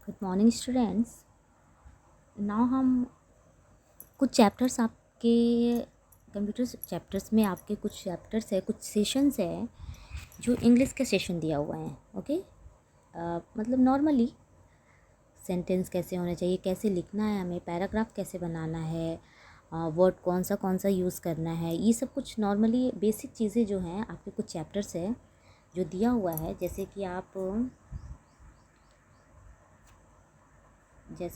Good morning students. Now हम कुछ chapters आपके कंप्यूटर चैप्टर्स में आपके कुछ चैप्टर्स है, कुछ सेशंस है जो इंग्लिश के सेशन दिया हुआ है। ओके, मतलब नॉर्मली सेंटेंस कैसे होने चाहिए, कैसे लिखना है, हमें पैराग्राफ कैसे बनाना है, वर्ड कौन सा यूज़ करना है, ये सब कुछ नॉर्मली बेसिक चीज़ें जो हैं आपके कुछ चैप्टर्स है जो दिया हुआ है। जैसा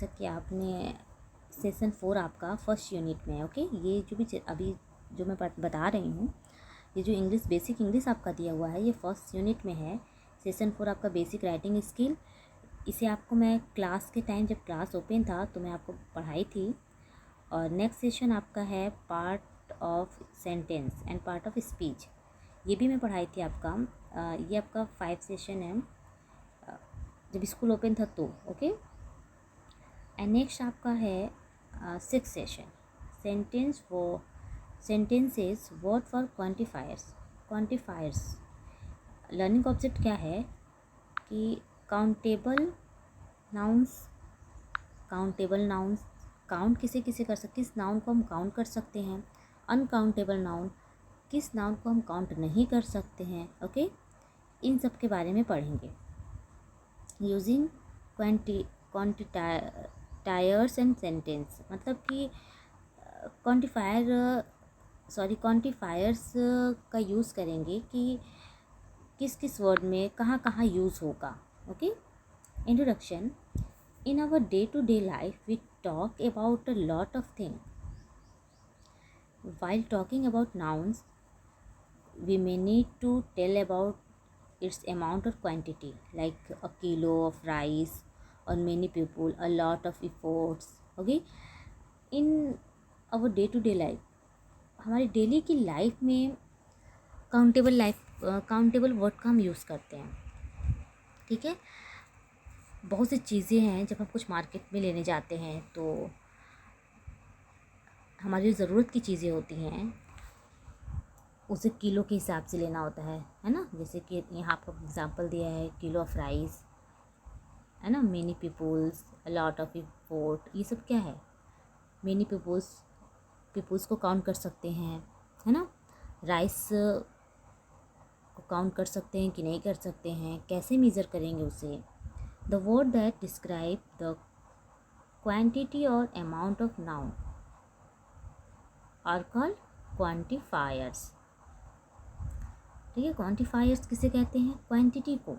कि आपने सेशन 4 आपका फर्स्ट यूनिट में है। ओके, ये जो भी अभी जो मैं बता रही हूँ, ये जो इंग्लिश बेसिक इंग्लिश आपका दिया हुआ है, ये फर्स्ट यूनिट में है। सेशन 4 आपका बेसिक राइटिंग स्किल, इसे आपको मैं क्लास के टाइम जब क्लास ओपन था तो मैं आपको पढ़ाई थी। और नेक्स्ट सेशन आपका है part of sentence and part of speech, ये भी मैं पढ़ाई थी आपका। ये आपका 5 सेशन है जब स्कूल ओपन था तो। ओके, एंड नेक्स्ट आपका है 6 session sentences word for quantifiers. Learning object क्या है कि काउंटेबल नाउन्स काउंट किसे किसे कर सकते, किस नाउन को हम काउंट कर सकते हैं, अनकाउंटेबल नाउन किस नाउन को हम काउंट नहीं कर सकते हैं। ओके, इन सब के बारे में पढ़ेंगे। यूजिंग क्वांटिफायर्स एंड सेंटेंस, मतलब कि क्वांटिफायर्स का यूज़ करेंगे कि किस किस वर्ड में कहाँ कहाँ यूज़ होगा। Okay, introduction. In our day to day life we talk about a lot of thing. While talking about nouns, we may need to tell about its amount or quantity, like a kilo of rice or many people, a lot of efforts. Okay, in our day to day life, हमारी daily की life में countable word का हम use करते हैं। ठीक है, बहुत सी चीज़ें हैं जब हम कुछ मार्केट में लेने जाते हैं तो हमारी ज़रूरत की चीज़ें होती हैं, उसे किलो के हिसाब से लेना होता है ना। जैसे कि यहाँ आपको एग्जांपल दिया है किलो ऑफ राइस, है ना, many peoples, a lot of effort, ये सब क्या है, मेनी पीपुल्स को काउंट कर सकते हैं, है ना। राइस को काउंट कर सकते हैं कि नहीं कर सकते हैं, कैसे मेज़र करेंगे उसे। The word that describe the quantity और amount of noun are called quantifiers. ठीक है, क्वांटिफायर्स किसे कहते हैं, क्वांटिटी को।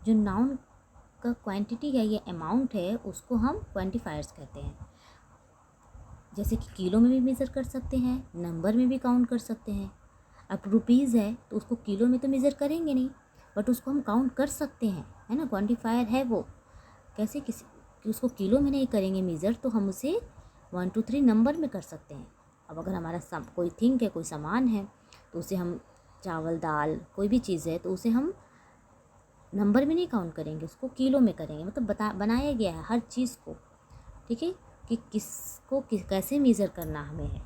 जो नाउन का क्वांटिटी है या अमाउंट है उसको हम क्वांटिफायर्स कहते हैं। जैसे कि किलो में भी मेज़र कर सकते हैं, नंबर में भी काउंट कर सकते हैं। अब रुपीज़ है तो उसको किलो में तो मेज़र करेंगे नहीं, बट उसको हम काउंट कर सकते हैं, है ना। क्वांटिफायर है वो, कैसे किसी कि उसको किलो में नहीं करेंगे मेज़र, तो हम उसे 1 2 3 नंबर में कर सकते हैं। अब अगर हमारा कोई थिंग है, कोई सामान है, तो उसे हम चावल दाल कोई भी चीज़ है तो उसे हम नंबर में नहीं काउंट करेंगे, उसको किलो में करेंगे। मतलब बनाया गया है हर चीज़ को, ठीक है, कि कैसे मेज़र करना हमें है।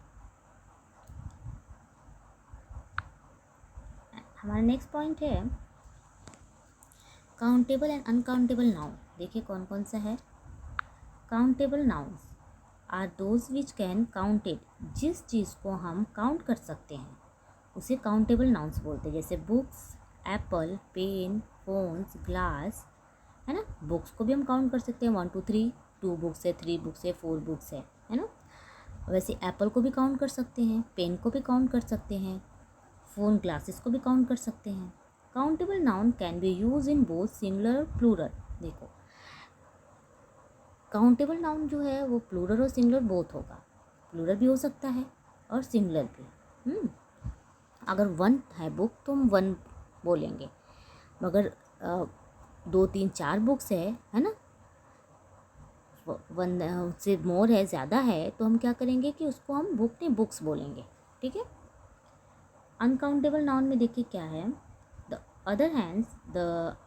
हमारा नेक्स्ट पॉइंट है काउंटेबल एंड अनकाउंटेबल नाउन। देखिए कौन कौन सा है। Countable nouns are those which can counted, जिस चीज़ को हम काउंट कर सकते हैं उसे काउंटेबल नाउन्स बोलते हैं। जैसे books, apple, pen, phones, glass, है ना। बुक्स को भी हम काउंट कर सकते हैं, 1 2 3, 2 बुक्स है, 3 बुक्स है, 4 बुक्स है ना। वैसे एप्पल को भी काउंट कर सकते हैं, पेन को भी काउंट कर सकते हैं, फ़ोन ग्लासेस को भी काउंट कर सकते हैं। Countable noun can be use in both singular plural. देखो काउंटेबल नाउन जो है वो प्लूरल और सिंगुलर बोथ होगा, प्लूरल भी हो सकता है और सिंगुलर भी। अगर 1 है बुक तो हम 1 बोलेंगे, मगर 2 3 4 बुक्स है ना, 1 से मोर है, ज़्यादा है, तो हम क्या करेंगे कि उसको हम बुक नहीं बुक्स बोलेंगे। ठीक है। अनकाउंटेबल नाउन में देखिए क्या है, the other hands the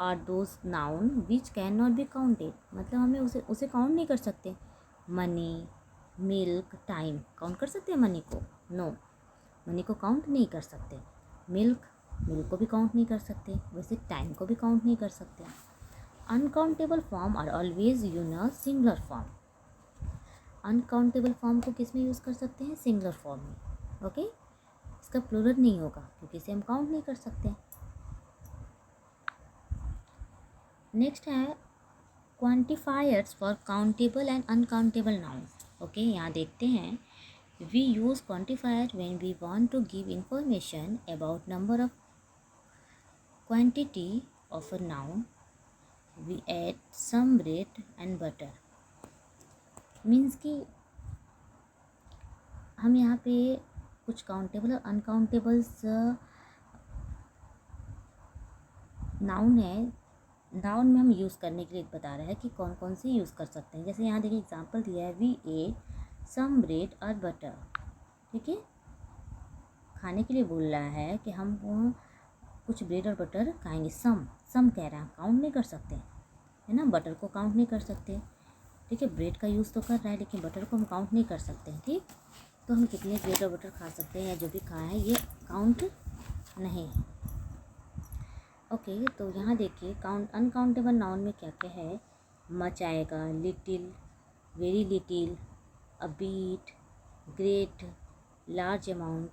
are those noun which can not be counted, मतलब हमें उसे काउंट नहीं कर सकते। मनी, मिल्क, टाइम, काउंट कर सकते हैं मनी को? नो, मनी को काउंट नहीं कर सकते। मिल्क को भी काउंट नहीं कर सकते, वैसे टाइम को भी काउंट नहीं कर सकते। Uncountable form are always use a singular form. Uncountable form को किस में यूज़ कर सकते हैं? सिंगुलर फॉर्म में। ओके, इसका प्लूरल नहीं होगा क्योंकि इसे हम काउंट नहीं कर सकते। नेक्स्ट है quantifiers for countable and uncountable noun. Okay, यहाँ देखते हैं, we use quantifier when we want to give information about number of quantity of a noun, we add some bread and butter. Means कि हम यहाँ पे कुछ countable और uncountables noun है, नाउन में हम यूज़ करने के लिए बता रहा है कि कौन कौन से यूज़ कर सकते हैं। जैसे यहाँ देखिए एग्जांपल दिया है, वी एट सम ब्रेड और बटर। ठीक है, खाने के लिए बोल रहा है कि हम कुछ ब्रेड और बटर खाएंगे। सम कह रहा है, काउंट नहीं कर सकते है ना, बटर को काउंट नहीं कर सकते। ठीक है, ब्रेड का यूज़ तो कर रहा है लेकिन बटर को हम काउंट नहीं कर सकते। ठीक, तो हम कितने ब्रेड और बटर खा सकते हैं या जो भी खाया है ये काउंट नहीं है। ओके, तो यहाँ देखिए अनकाउंटेबल नाउन में क्या क्या है। मच आएगा, little, very little, a bit, great, large amount,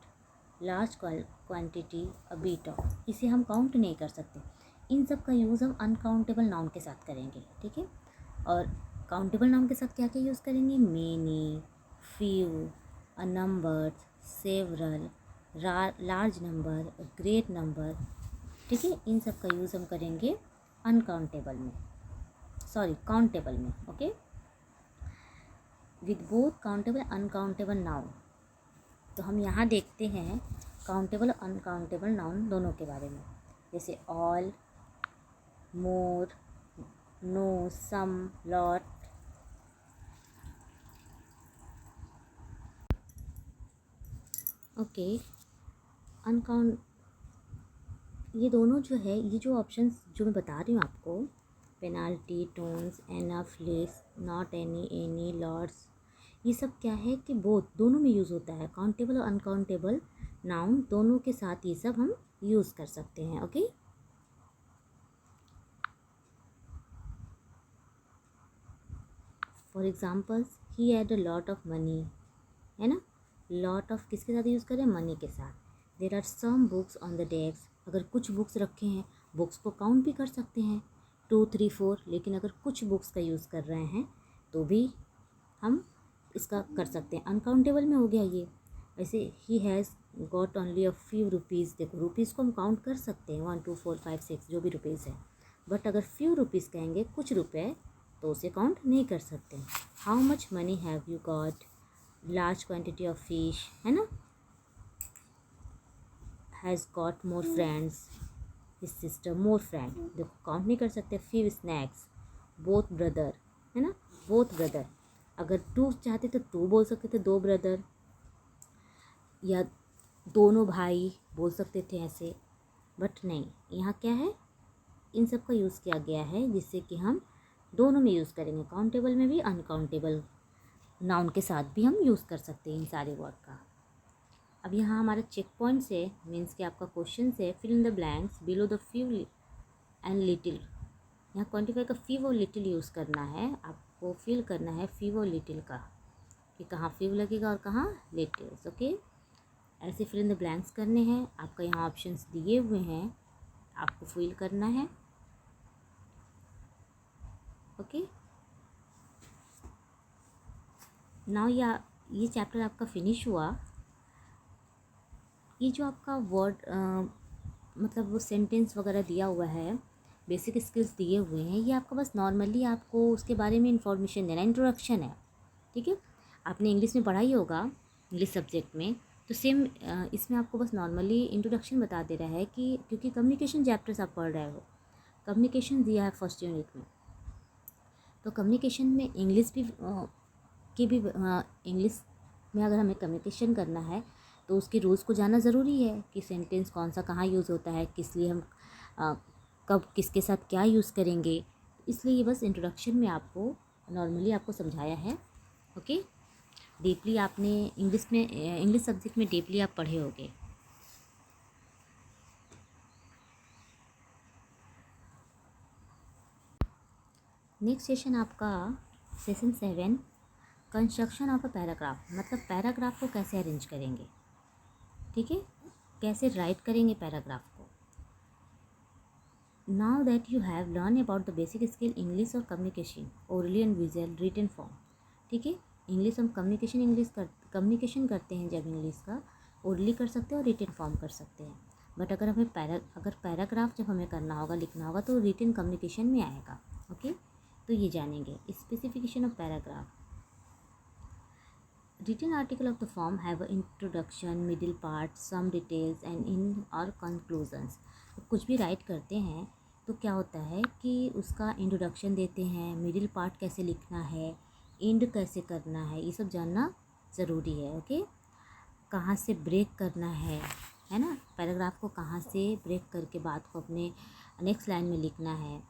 large quantity, a bit of. इसे हम काउंट नहीं कर सकते। इन सब का यूज़ हम अनकाउंटेबल नाउन के साथ करेंगे। ठीक है, और काउंटेबल नाउन के साथ क्या क्या यूज़ करेंगे? Many, few, a number, several, large number, great number. ठीक है, इन सब का यूज़ हम करेंगे अनकाउंटेबल में, सॉरी काउंटेबल में। Okay, with both countable uncountable noun. तो हम यहाँ देखते हैं काउंटेबल और अनकाउंटेबल नाउन दोनों के बारे में। जैसे ऑल, मोर, नो, सम, लॉट। ओके, अनकाउंट ये दोनों जो है, ये जो ऑप्शंस जो मैं बता रही हूँ आपको, plenty, tons, enough, less, not any, any, lots, ये सब क्या है कि दोनों में यूज़ होता है। काउंटेबल और अनकाउंटेबल नाउन दोनों के साथ ये सब हम यूज़ कर सकते हैं। Okay, for examples, he had a lot of money, है ना, लॉट ऑफ किसके साथ यूज़ करें? मनी के साथ। There are some books on the desk, अगर कुछ बुक्स रखे हैं, बुक्स को काउंट भी कर सकते हैं 2, 3, 4, लेकिन अगर कुछ बुक्स का यूज़ कर रहे हैं तो भी हम इसका कर सकते हैं। अनकाउंटेबल में हो गया ये। वैसे he has got only a few rupees, देखो रुपीज़ को हम काउंट कर सकते हैं 1, 2, 4, 5, 6 जो भी रुपीज़ है, बट अगर फ्यू रुपीज़ कहेंगे, कुछ रुपए, तो उसे काउंट नहीं कर सकते। How much money have you got, large quantity of fish, है ना, has got more friends, his sister more friend, देखो काउंट नहीं कर सकते। फ्यू स्नैक्स, बोथ ब्रदर, है ना, बोथ ब्रदर, अगर 2 चाहते तो 2 बोल सकते थे, 2 ब्रदर, या दोनों भाई बोल सकते थे ऐसे, बट नहीं, यहाँ क्या है, इन सब का यूज़ किया गया है जिससे कि हम दोनों में यूज़ करेंगे, काउंटेबल में भी, अनकाउंटेबल नाउन के साथ भी हम यूज़ कर सकते हैं इन सारे वर्ड का। अब यहाँ हमारा चेक पॉइंट्स है, मीन्स कि आपका क्वेश्चन है, fill in the blanks below the few and little. यहाँ क्वांटिफाई का फ्यू और लिटिल यूज़ करना है, आपको फिल करना है फ्यू और लिटिल का, कि कहाँ फ्यू लगेगा और कहाँ लिटिल्स। ओके, ऐसे फिल इन द ब्लैंक्स करने हैं। आपका यहाँ ऑप्शंस दिए हुए हैं, आपको फिल करना है। ओके, नाउ ये चैप्टर आपका फिनिश हुआ। ये जो आपका वर्ड मतलब वो सेंटेंस वगैरह दिया हुआ है, बेसिक स्किल्स दिए हुए हैं, ये आपका बस नॉर्मली आपको उसके बारे में इंफॉर्मेशन देना, इंट्रोडक्शन है। ठीक है, आपने इंग्लिश में पढ़ा ही होगा, इंग्लिश सब्जेक्ट में, तो सेम इसमें आपको बस नॉर्मली इंट्रोडक्शन बता दे रहा है कि, क्योंकि कम्युनिकेशन चैप्टर्स आप पढ़ रहे हो, कम्युनिकेशन दिया है फर्स्ट यूनिट में, तो कम्युनिकेशन में इंग्लिश भी इंग्लिश में अगर हमें कम्युनिकेशन करना है तो उसके रूल्स को जानना ज़रूरी है कि सेंटेंस कौन सा कहाँ यूज़ होता है, किस लिए हम कब किसके साथ क्या यूज़ करेंगे। इसलिए ये बस इंट्रोडक्शन में आपको नॉर्मली आपको समझाया है। ओके, डीपली आपने इंग्लिश सब्जेक्ट में डीपली आप पढ़े होंगे। नेक्स्ट सेशन आपका session 7 construction of a paragraph, मतलब पैराग्राफ को कैसे अरेंज करेंगे, ठीक है, कैसे राइट करेंगे पैराग्राफ को। Now that you have learn about the basic skill English और communication orally and visual written form, ठीक है। इंग्लिश हम कम्युनिकेशन करते हैं जब इंग्लिश का ओरली कर सकते हैं और रिटन फॉर्म कर सकते हैं, बट अगर हमें पैराग्राफ जब हमें करना होगा, लिखना होगा, तो रिटन कम्युनिकेशन में आएगा, ओके। तो ये जानेंगे specification of paragraph. Written article of the form have an introduction, middle part, some details and in और conclusions। कुछ भी राइट करते हैं तो क्या होता है कि उसका इंट्रोडक्शन देते हैं, मिडिल पार्ट कैसे लिखना है, एंड कैसे करना है, ये सब जानना ज़रूरी है, ओके। कहाँ से ब्रेक करना है ना, पैराग्राफ को कहाँ से ब्रेक करके बात को अपने नेक्स्ट लाइन में लिखना है।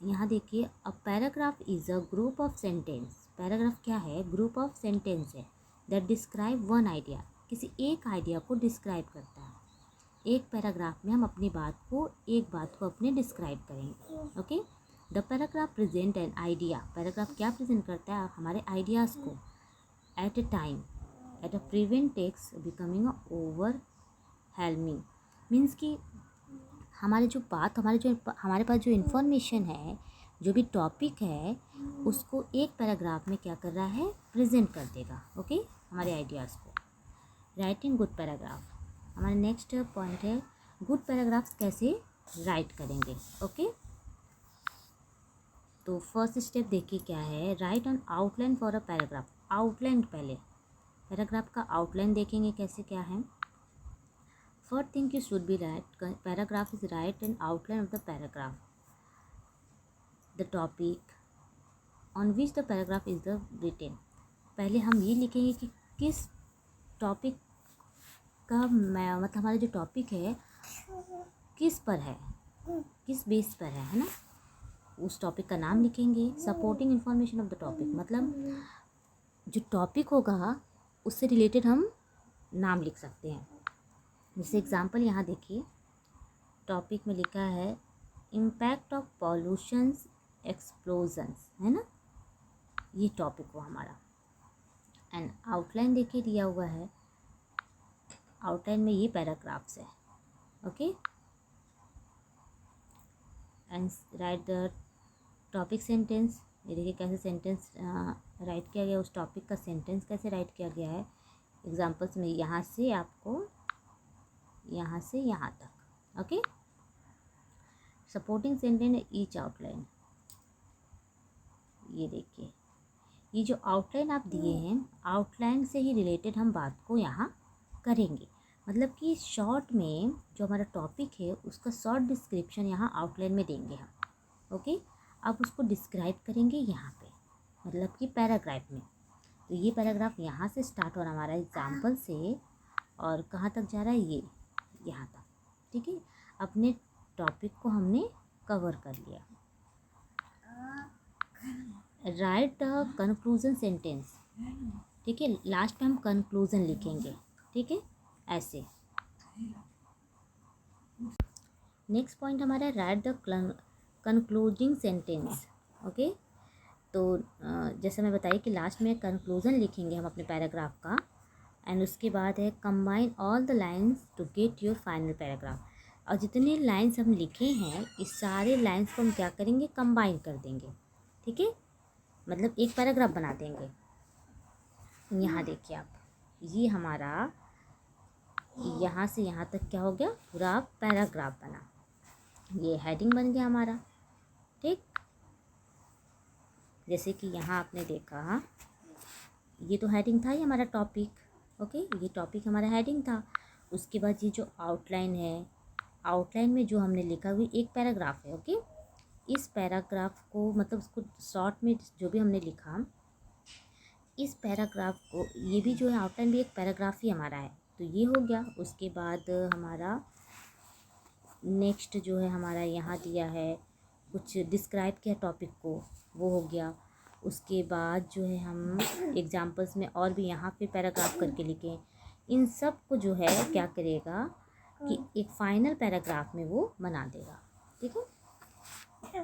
यहाँ देखिए, a paragraph is a group of sentence. Paragraph क्या है, ग्रुप ऑफ सेंटेंस है दैट डिस्क्राइब वन आइडिया, किसी एक आइडिया को डिस्क्राइब करता है। एक पैराग्राफ में हम अपनी बात को अपने डिस्क्राइब करेंगे, okay. The paragraph present an idea, paragraph क्या प्रेजेंट करता है, हमारे आइडियाज़ को at a time at a prevent text becoming overwhelming, means कि हमारे पास जो इन्फॉर्मेशन है, जो भी टॉपिक है, उसको एक पैराग्राफ में क्या कर रहा है, प्रेजेंट कर देगा, ओके, हमारे आइडियाज़ को। राइटिंग गुड पैराग्राफ, हमारा नेक्स्ट पॉइंट है गुड पैराग्राफ्स कैसे राइट करेंगे, ओके। तो फर्स्ट स्टेप देखिए क्या है, right on outline for a paragraph. Outline, पहले पैराग्राफ का आउटलाइन देखेंगे कैसे क्या है। First thing you should be right, paragraph is write an outline of the paragraph, the topic on which the paragraph is the written। पहले हम ये लिखेंगे कि किस टॉपिक का मतलब हमारा जो टॉपिक है किस पर है, किस बेस पर है ना, उस टॉपिक का नाम लिखेंगे। Supporting information of the topic, मतलब जो टॉपिक होगा उससे रिलेटेड हम नाम लिख सकते हैं। जैसे एग्जांपल यहाँ देखिए, टॉपिक में लिखा है इम्पैक्ट ऑफ पॉल्यूशंस एक्सप्लोजन्स, है ना, ये टॉपिक हुआ हमारा। एंड आउटलाइन देखिए दिया हुआ है, आउटलाइन में ये पैराग्राफ्स है, okay. And right the topic sentence, ये देखिए कैसे सेंटेंस राइट किया गया, उस टॉपिक का सेंटेंस कैसे राइट किया गया है। एग्जाम्पल्स में यहाँ से आपको यहाँ से यहाँ तक, okay. Supporting sentence each outline, ये देखिए, ये जो आउटलाइन आप दिए हैं, आउटलाइन से ही रिलेटेड हम बात को यहाँ करेंगे। मतलब कि शॉर्ट में जो हमारा टॉपिक है उसका शॉर्ट डिस्क्रिप्शन यहाँ आउटलाइन में देंगे हम, ओके। अब उसको डिस्क्राइब करेंगे यहाँ पे, मतलब कि पैराग्राफ में। तो ये पैराग्राफ यहाँ से स्टार्ट हो रहा हमारा एग्जाम्पल से, और कहाँ तक जा रहा है, ये यहाँ तक, ठीक है। अपने टॉपिक को हमने कवर कर लिया। राइट द कंक्लूजन सेंटेंस, ठीक है, लास्ट में हम कंक्लूजन लिखेंगे, ठीक है, ऐसे। नेक्स्ट पॉइंट हमारा right the concluding sentence, okay. तो जैसे मैं बताई कि लास्ट में कंक्लूजन लिखेंगे हम अपने पैराग्राफ का, एंड उसके बाद है combine all the lines to get your final paragraph. और जितने लाइन्स हम लिखे हैं, इस सारे लाइन्स को हम क्या करेंगे, कंबाइन कर देंगे, ठीक है, मतलब एक पैराग्राफ बना देंगे। यहाँ देखिए आप, ये हमारा यहाँ से यहाँ तक क्या हो गया, पूरा पैराग्राफ बना, ये हेडिंग बन गया हमारा, ठीक। जैसे कि यहाँ आपने देखा, ये तो हेडिंग था, ये हमारा टॉपिक, ओके, ये टॉपिक हमारा हेडिंग था। उसके बाद ये जो आउटलाइन है, आउटलाइन में जो हमने लिखा हुआ एक पैराग्राफ है, ओके। इस पैराग्राफ को, मतलब उसको शॉर्ट में जो भी हमने लिखा, इस पैराग्राफ को, ये भी जो है आउटलाइन भी एक पैराग्राफ ही हमारा है, तो ये हो गया। उसके बाद हमारा नेक्स्ट जो है हमारा यहाँ दिया है, कुछ डिस्क्राइब किया टॉपिक को, वो हो गया। उसके बाद जो है हम एग्जाम्पल्स में और भी यहाँ पे पैराग्राफ करके लिखें। इन सब को जो है क्या करेगा कि एक फाइनल पैराग्राफ में वो बना देगा, ठीक है।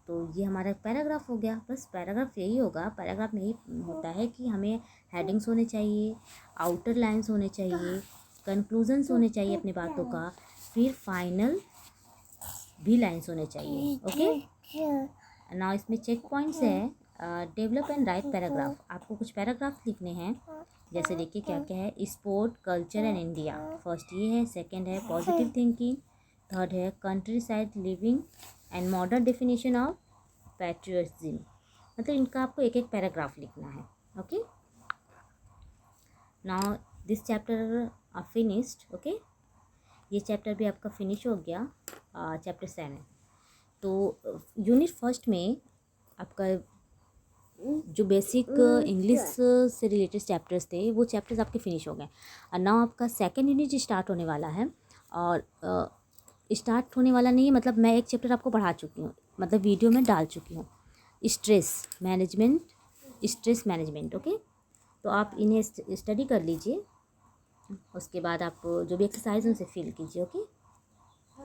तो ये हमारा पैराग्राफ हो गया। बस पैराग्राफ यही होगा, पैराग्राफ में यही होता है कि हमें हेडिंग्स होने चाहिए, आउटर लाइन्स होने चाहिए, कंक्लूजन्स होने चाहिए अपनी बातों का, फिर फाइनल भी लाइन्स होने चाहिए। ओके, नाउ इसमें चेक पॉइंट्स है। डेवलप एंड राइट पैराग्राफ, आपको कुछ पैराग्राफ लिखने हैं। जैसे देखिए क्या क्या है, sport, culture and India, first ये है। सेकंड है पॉजिटिव थिंकिंग। थर्ड है countryside living and modern definition of patriotism. मतलब इनका आपको एक एक पैराग्राफ लिखना है। Okay, now this chapter are finished. Okay, ये चैप्टर भी आपका फिनिश हो गया, चैप्टर 7। तो यूनिट फर्स्ट में आपका जो बेसिक इंग्लिश से रिलेटेड चैप्टर्स थे वो चैप्टर्स आपके फिनिश हो गए। और नाउ आपका सेकंड यूनिट स्टार्ट होने वाला है। और स्टार्ट होने वाला नहीं है, मतलब मैं एक चैप्टर आपको पढ़ा चुकी हूँ, मतलब वीडियो में डाल चुकी हूँ, स्ट्रेस मैनेजमेंट। ओके, तो आप इन्हें स्टडी कर लीजिए। उसके बाद आप जो भी एक्सरसाइज उनसे फिल कीजिए। ओके।